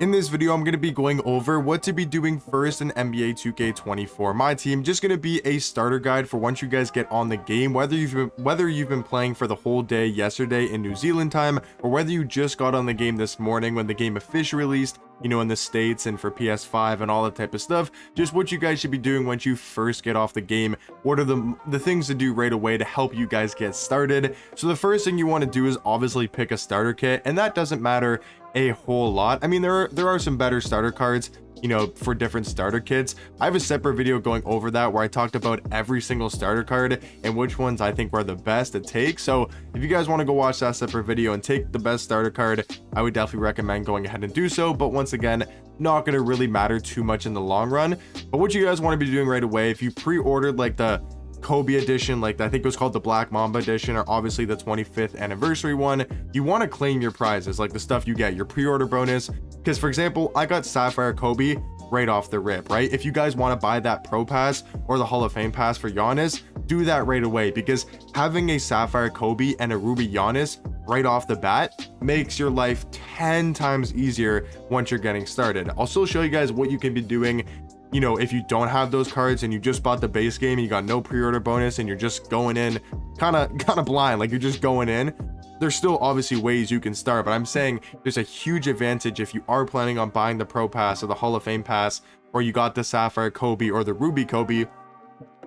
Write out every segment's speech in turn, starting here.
In this video, I'm going to be going over what to be doing first in NBA 2K24 My Team. Just going to be a starter guide for once you guys get on the game, whether you've been playing for the whole day yesterday in New Zealand time, or whether you just got on the game this morning when the game officially released, you know, in the States and for PS5 and all that type of stuff. Just what you guys should be doing once you first get off the game. What are the things to do right away to help you guys get started? So the first thing you want to do is obviously pick a starter kit, and that doesn't matter a whole lot. I mean, there are some better starter cards, you know, for different starter kits. I have a separate video going over that where I talked about every single starter card and which ones I think are the best to take. So if you guys want to go watch that separate video and take the best starter card, I would definitely recommend going ahead and do so. But once again, not going to really matter too much in the long run. But what you guys want to be doing right away, if you pre-ordered like the Kobe edition, like I think it was called the Black Mamba edition, or obviously the 25th anniversary one, you want to claim your prizes, like the stuff you get, your pre-order bonus. Because for example, I got Sapphire Kobe right off the rip, right? If you guys want to buy that Pro Pass or the Hall of Fame Pass for Giannis, do that right away, because having a Sapphire Kobe and a Ruby Giannis right off the bat makes your life 10 times easier once you're getting started. I'll still show you guys what you can be doing, you know, if you don't have those cards and you just bought the base game and you got no pre-order bonus and you're just going in kind of blind, like you're just going in. There's still obviously ways you can start, but I'm saying there's a huge advantage if you are planning on buying the Pro Pass or the Hall of Fame Pass, or you got the Sapphire Kobe or the Ruby Kobe.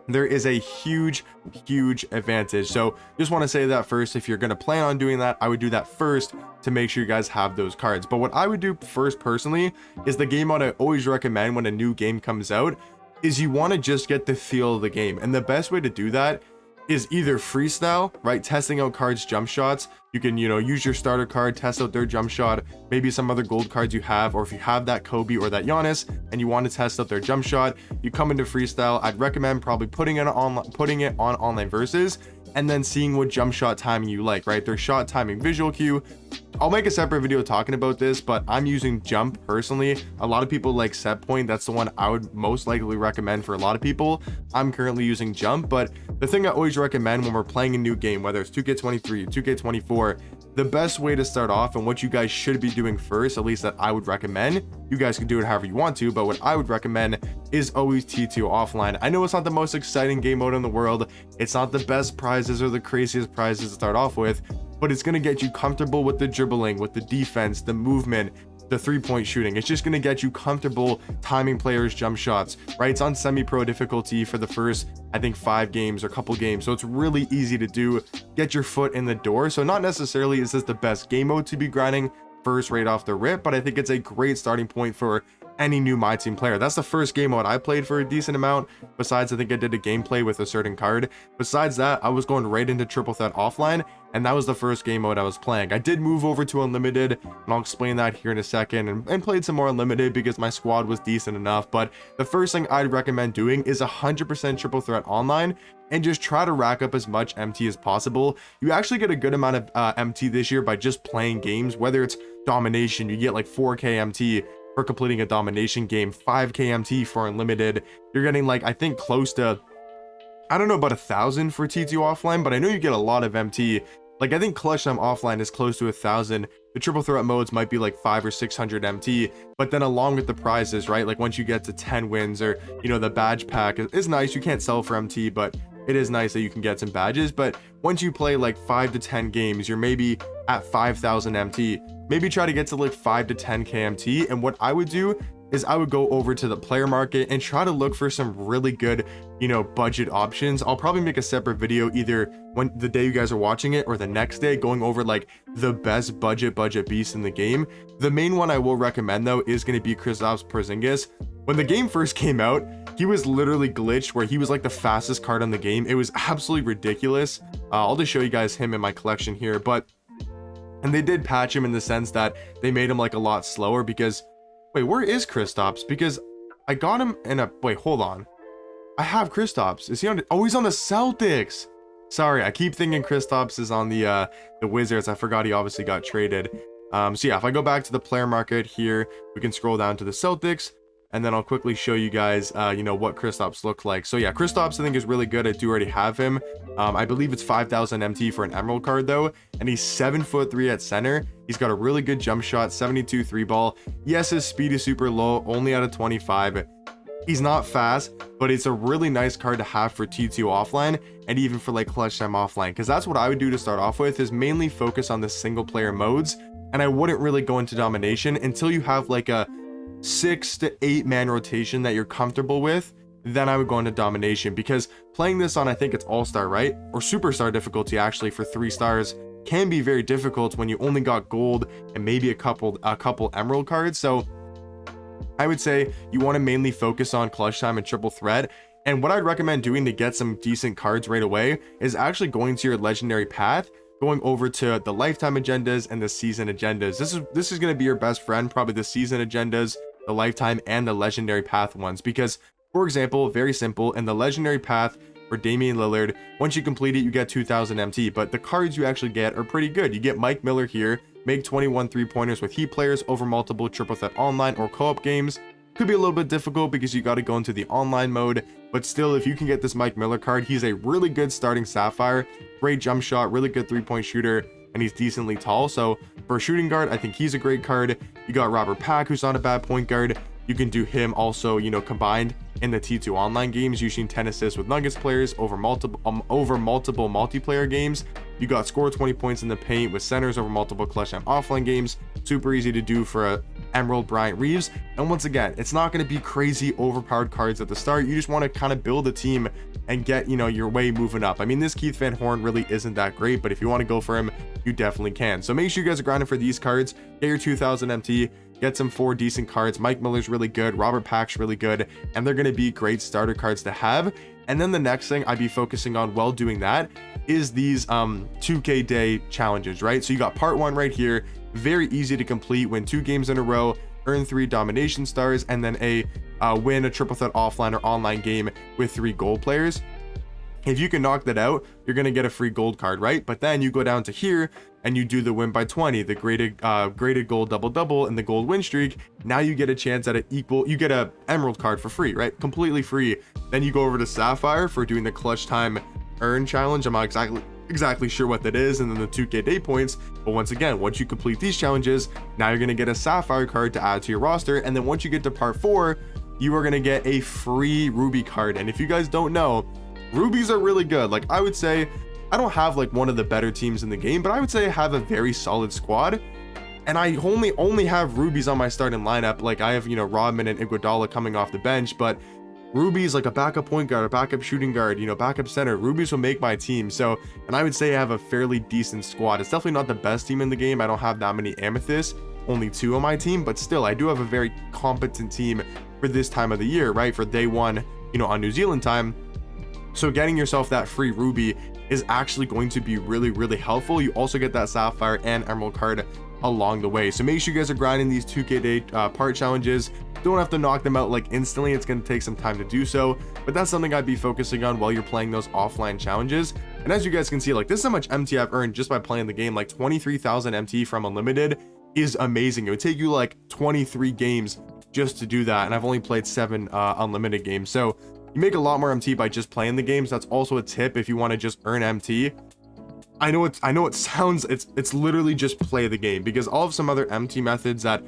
There is a huge advantage. So just want to say that first. If you're going to plan on doing that, I would do that first to make sure you guys have those cards. But what I would do first personally is the game mode I always recommend when a new game comes out is you want to just get the feel of the game. And the best way to do that is either freestyle, right? Testing out cards, jump shots. You can, you know, use your starter card, test out their jump shot, maybe some other gold cards you have, or if you have that Kobe or that Giannis and you want to test out their jump shot, you come into freestyle. I'd recommend probably putting it on online versus, and then seeing what jump shot timing you like, right? Their shot timing visual cue. I'll make a separate video talking about this, but I'm using jump personally. A lot of people like set point. That's the one I would most likely recommend for a lot of people. I'm currently using jump, but the thing I always recommend when we're playing a new game, whether it's 2K23, 2K24, the best way to start off and what you guys should be doing first, at least that I would recommend, you guys can do it however you want to, but what I would recommend is always T2 offline. I know it's not the most exciting game mode in the world. It's not the best prizes or the craziest prizes to start off with, but it's going to get you comfortable with the dribbling, with the defense, the movement, the three-point shooting. It's just going to get you comfortable timing players' jump shots, right? It's on semi-pro difficulty for the first, I think, 5 games or couple games. So it's really easy to do, get your foot in the door. So not necessarily is this the best game mode to be grinding first right off the rip, but I think it's a great starting point for any new My Team player. That's the first game mode I played for a decent amount. Besides, I think I did a gameplay with a certain card. Besides that, I was going right into triple threat offline, and that was the first game mode I was playing. I did move over to unlimited, and I'll explain that here in a second, and played some more unlimited because my squad was decent enough. But the first thing I'd recommend doing is 100% triple threat online, and just try to rack up as much MT as possible. You actually get a good amount of MT this year by just playing games, whether it's domination, you get like 4k MT for completing a domination game, 5k MT for unlimited. You're getting like, I think close to, I don't know about 1,000 for T2 offline, but I know you get a lot of MT. Like I think clutch time offline is close to 1,000. The triple threat modes might be like 500 or 600 MT, but then along with the prizes, right? Like once you get to 10 wins, or, you know, the badge pack is nice. You can't sell for MT, but it is nice that you can get some badges. But once you play like 5 to 10 games, you're maybe at 5,000 MT. Maybe try to get to like 5 to 10 KMT. And what I would do is I would go over to the player market and try to look for some really good, you know, budget options. I'll probably make a separate video either when the day you guys are watching it or the next day, going over like the best budget beast in the game. The main one I will recommend though is going to be Kristaps Porzingis. When the game first came out, he was literally glitched where he was like the fastest card on the game. It was absolutely ridiculous. I'll just show you guys him in my collection here, and they did patch him in the sense that they made him like a lot slower because, wait, where is Kristaps? Because I got him in a, wait, hold on. I have Kristaps. Is he on, oh, he's on the Celtics. Sorry, I keep thinking Kristaps is on the Wizards. I forgot he obviously got traded. So yeah, if I go back to the player market here, we can scroll down to the Celtics. and then I'll quickly show you guys you know, what Kristaps look like. So yeah, Kristaps I think is really good. I do already have him. I believe it's 5,000 MT for an emerald card though, and he's 7'3" at center. He's got a really good jump shot, 72 3 ball. Yes, his speed is super low, only out of 25. He's not fast, but it's a really nice card to have for T2 offline, and even for like clutch time offline, because that's what I would do to start off with, is mainly focus on the single player modes, and I wouldn't really go into domination until you have like a 6 to 8 man rotation that you're comfortable with. Then I would go into domination, because playing this on, I think it's all-star, right, or superstar difficulty actually, for 3 stars can be very difficult when you only got gold and maybe a couple emerald cards. So I would say you want to mainly focus on clutch time and triple threat. And what I'd recommend doing to get some decent cards right away is actually going to your legendary path, going over to the lifetime agendas and the season agendas. This is going to be your best friend, probably the season agendas, the lifetime, and the legendary path ones. Because, for example, very simple, in the legendary path for Damian Lillard, once you complete it, you get 2,000 MT, but the cards you actually get are pretty good. You get Mike Miller here, make 21 3-pointers with Heat players over multiple triple threat online or co-op games. Could be a little bit difficult because you got to go into the online mode, but still, if you can get this Mike Miller card, he's a really good starting Sapphire, great jump shot, really good 3-point shooter, and he's decently tall. So for a shooting guard, I think he's a great card. You got Robert Pack, who's not a bad point guard. You can do him also, you know, combined in the T2 online games, using 10 assists with Nuggets players over multiple multiplayer games. You got score 20 points in the paint with centers over multiple clutch time offline games. Super easy to do for a Emerald Bryant Reeves. And once again, it's not going to be crazy overpowered cards at the start. You just want to kind of build a team and get, you know, your way moving up. I mean, this Keith Van Horn really isn't that great, but if you want to go for him, you definitely can. So make sure you guys are grinding for these cards. Get your 2,000 MT. Get some 4 decent cards. Mike Miller's really good, Robert Pack's really good, and they're going to be great starter cards to have. And then the next thing I'd be focusing on while doing that is these 2K day challenges, right? So you got part 1 right here, very easy to complete, win 2 games in a row, earn 3 domination stars, and then win a triple threat offline or online game with 3 gold players. If you can knock that out, you're going to get a free gold card, right? But then you go down to here and you do the win by 20, the graded gold double and the gold win streak. Now you get a chance at you get a emerald card for free, right? Completely free. Then you go over to Sapphire for doing the clutch time earn challenge. I'm not exactly sure what that is, and then the 2K day points. But once again, once you complete these challenges, now you're going to get a Sapphire card to add to your roster. And then once you get to part 4, you are going to get a free Ruby card. And if you guys don't know, Rubies are really good. Like, I would say I don't have like one of the better teams in the game, but I would say I have a very solid squad, and I only have Rubies on my starting lineup. Like, I have, you know, Rodman and Iguodala coming off the bench, but Rubies, like a backup point guard, a backup shooting guard, you know, backup center, Rubies will make my team. So, and I would say I have a fairly decent squad. It's definitely not the best team in the game. I don't have that many amethysts, only 2 on my team, but still I do have a very competent team for this time of the year, right? For day 1, you know, on New Zealand time. So getting yourself that free Ruby is actually going to be really, really helpful. You also get that Sapphire and Emerald card along the way. So make sure you guys are grinding these 2K day part challenges. Don't have to knock them out like instantly. It's going to take some time to do so, but that's something I'd be focusing on while you're playing those offline challenges. And as you guys can see, like, this is how much MT I've earned just by playing the game. Like 23,000 MT from Unlimited is amazing. It would take you like 23 games just to do that, and I've only played 7 Unlimited games. So you make a lot more MT by just playing the games. That's also a tip if you want to just earn MT. I know it sounds, it's literally just play the game, because all of some other MT methods that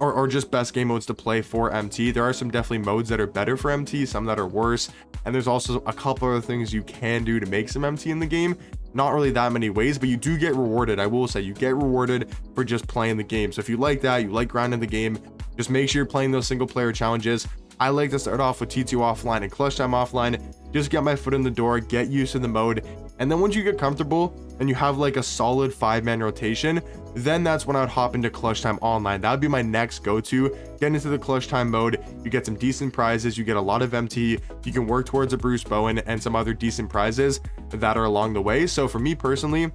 or just best game modes to play for MT, there are some definitely modes that are better for MT, some that are worse, and there's also a couple other things you can do to make some MT in the game. Not really that many ways, but you do get rewarded. I will say you get rewarded for just playing the game. So if you like that, you like grinding the game, just make sure you're playing those single player challenges. I like to start off with T2 offline and clutch time offline, just get my foot in the door, get used to the mode, and then once you get comfortable and you have like a solid 5-man rotation, then that's when I'd hop into clutch time online. That would be my next go-to. Get into the clutch time mode, you get some decent prizes, you get a lot of MT, you can work towards a Bruce Bowen and some other decent prizes that are along the way. So for me personally,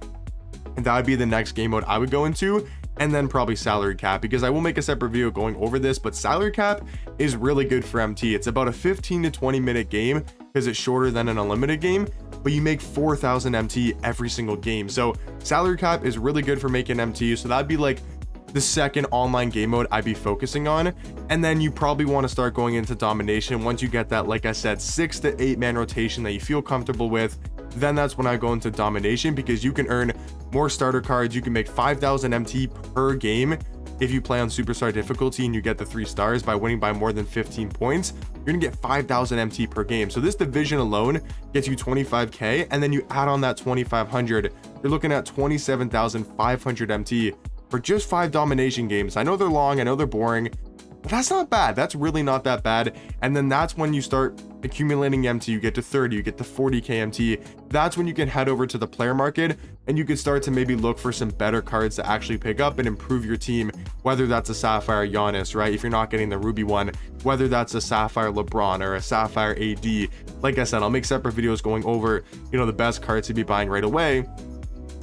that would be the next game mode I would go into. And then probably salary cap, because I will make a separate video going over this, but salary cap is really good for MT. It's about a 15 to 20 minute game because it's shorter than an unlimited game, but you make 4,000 MT every single game. So salary cap is really good for making MT. So that'd be like the second online game mode I'd be focusing on. And then you probably want to start going into domination once you get that, like I said, 6 to 8 man rotation that you feel comfortable with. Then that's when I go into domination, because you can earn more starter cards. You can make 5,000 MT per game if you play on superstar difficulty and you get the 3 stars by winning by more than 15 points. You're gonna get 5,000 MT per game. So this division alone gets you 25k, and then you add on that 2,500, you're looking at 27,500 MT for just 5 domination games. I know they're long, I know they're boring, but that's not bad. That's really not that bad. And then that's when you start accumulating MT. You get to 30, you get to 40k MT. That's when you can head over to the player market and you can start to maybe look for some better cards to actually pick up and improve your team, whether that's a Sapphire Giannis, right? If you're not getting the Ruby one, whether that's a Sapphire LeBron or a Sapphire AD. Like I said, I'll make separate videos going over, you know, the best cards to be buying right away.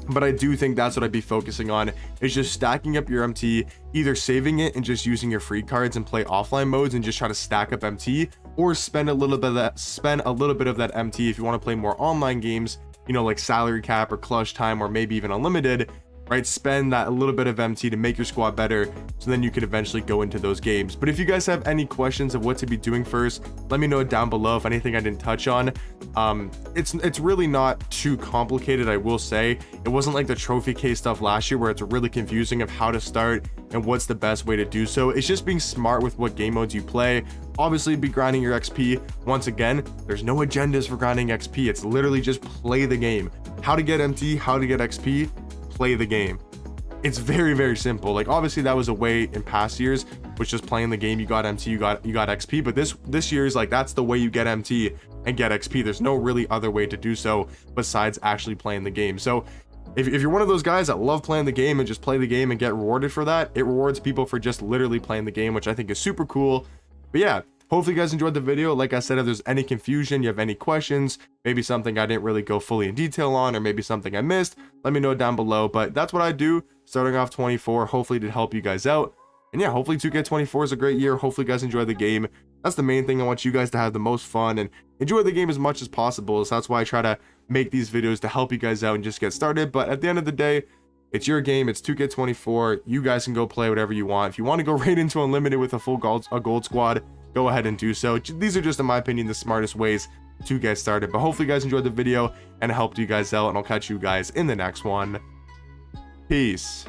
But I do think that's what I'd be focusing on, is just stacking up your MT, either saving it and just using your free cards and play offline modes and just try to stack up MT, or spend a little bit of that MT if you want to play more online games, you know, like salary cap or clutch time, or maybe even unlimited, right? Spend that a little bit of MT to make your squad better, so then you can eventually go into those games. But if you guys have any questions of what to be doing first, let me know down below. If anything I didn't touch on, it's really not too complicated. I will say it wasn't like the trophy case stuff last year where it's really confusing of how to start and what's the best way to do so. It's just being smart with what game modes you play. Obviously be grinding your XP. Once again, there's no agendas for grinding XP. It's literally just play the game. How to get MT, how to get XP, play the game. It's very, very simple. Like, obviously that was a way in past years, was just playing the game. You got MT, you got XP, but this year is like, that's the way you get MT and get XP. There's no really other way to do so besides actually playing the game. So if you're one of those guys that love playing the game and just play the game and get rewarded for that, it rewards people for just literally playing the game, which I think is super cool. But yeah, hopefully you guys enjoyed the video. Like I said, if there's any confusion, you have any questions, maybe something I didn't really go fully in detail on, or maybe something I missed, let me know down below. But that's what I do starting off 24, hopefully to help you guys out. And yeah, hopefully 2K24 is a great year. Hopefully you guys enjoy the game. That's the main thing. I want you guys to have the most fun and enjoy the game as much as possible. So that's why I try to make these videos, to help you guys out and just get started. But at the end of the day, it's your game. It's 2K24. You guys can go play whatever you want. If you want to go right into unlimited with a full gold squad, go ahead and do so. These are just, in my opinion, the smartest ways to get started. But hopefully you guys enjoyed the video and it helped you guys out, and I'll catch you guys in the next one. Peace.